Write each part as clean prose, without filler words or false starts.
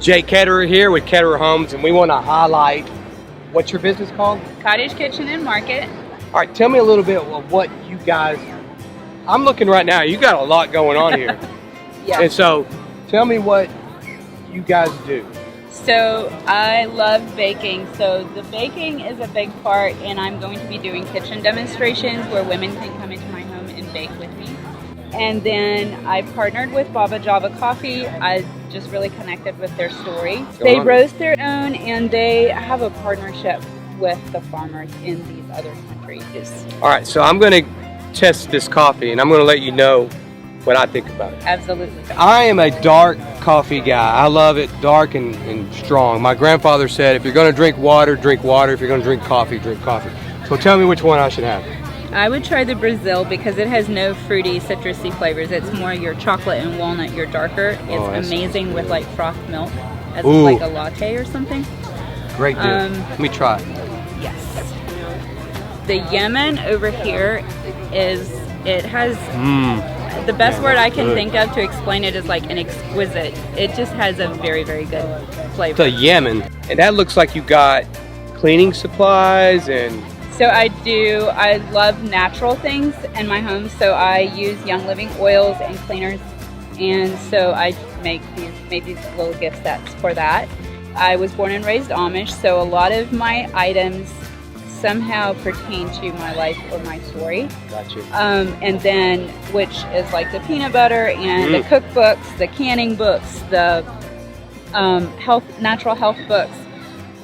Jake Ketterer here with Ketterer Homes, and we want to highlight, what's your business called? Cottage Kitchen and Market. All right, tell me a little bit of what you guys, I'm looking right now, you got a lot going on here. Yeah. And so, tell me what you guys do. So I love baking. So the baking is a big part, and I'm going to be doing kitchen demonstrations where women can come into my home and bake with me. And then I partnered with Baba Java Coffee. I just really connected with their story. They roast their own, and they have a partnership with the farmers in these other countries. All right, so I'm going to test this coffee, and I'm going to let you know what I think about it. Absolutely. I am a dark coffee guy. I love it dark and strong. My grandfather said, if you're going to drink water, drink water. If you're going to drink coffee, drink coffee. So tell me which one I should have. I would try the Brazil because it has no fruity, citrusy flavors. It's more your chocolate and walnut, your darker. It's amazing with like frothed milk as like a latte or something. Great deal. Let me try it. Yes. The Yemen over here it has the best word I can think of to explain it is like an exquisite. It just has a very, very good flavor. The Yemen. And that looks like you got cleaning supplies and... So I love natural things in my home. So I use Young Living oils and cleaners. And so I made these little gift sets for that. I was born and raised Amish, so a lot of my items somehow pertain to my life or my story. Gotcha. And then, which is like the peanut butter and the cookbooks, the canning books, the natural health books.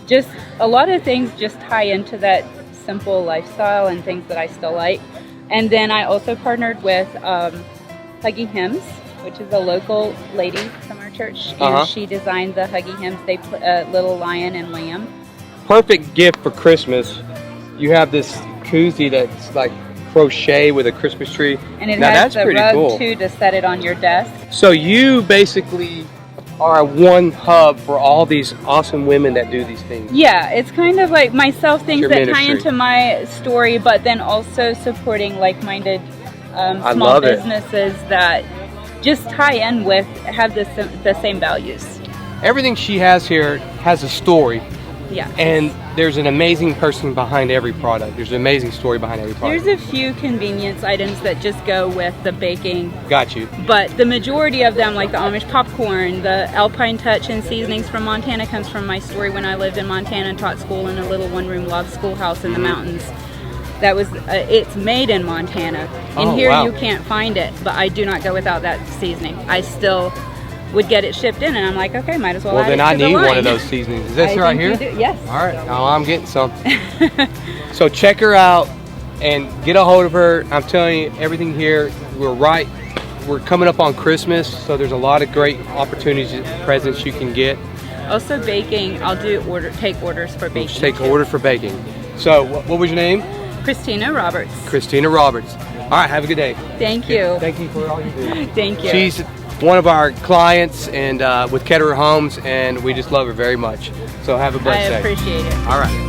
Just a lot of things just tie into that simple lifestyle and things that I still like. And then I also partnered with Huggy Hymns, which is a local lady from our church, and she designed the Huggy Hymns. They put a little lion and lamb. Perfect gift for Christmas. You have this koozie that's like crochet with a Christmas tree. And it has the rug too to set it on your desk. So you basically are one hub for all these awesome women that do these things. Yeah, it's kind of like myself, things that tie ministry. into my story, but then also supporting like-minded small businesses that just tie in with, have the same values. Everything she has here has a story. Yeah. And there's an amazing person behind every product. There's an amazing story behind every product. There's a few convenience items that just go with the baking. Got you. But the majority of them, like the Amish popcorn, the Alpine Touch and seasonings from Montana, comes from my story when I lived in Montana and taught school in a little one-room log schoolhouse in the mountains. That was, it's made in Montana. And here you can't find it, but I do not go without that seasoning. I still would get it shipped in, and I'm like, okay, might as well add it to the line. Well, then I need one of those seasonings. Is this right here? Yes. All right, now I'm getting some. So check her out and get a hold of her. I'm telling you, everything here, we're coming up on Christmas, so there's a lot of great opportunities, presents you can get. Also baking, I'll take orders for baking. Take orders for baking. So what was your name? Christina Roberts. Christina Roberts. All right, have a good day. Thank you. Thank you for all you do. Thank you. She's one of our clients and with Ketterer Homes, and we just love her very much. So have a blessed day. I appreciate it. All right.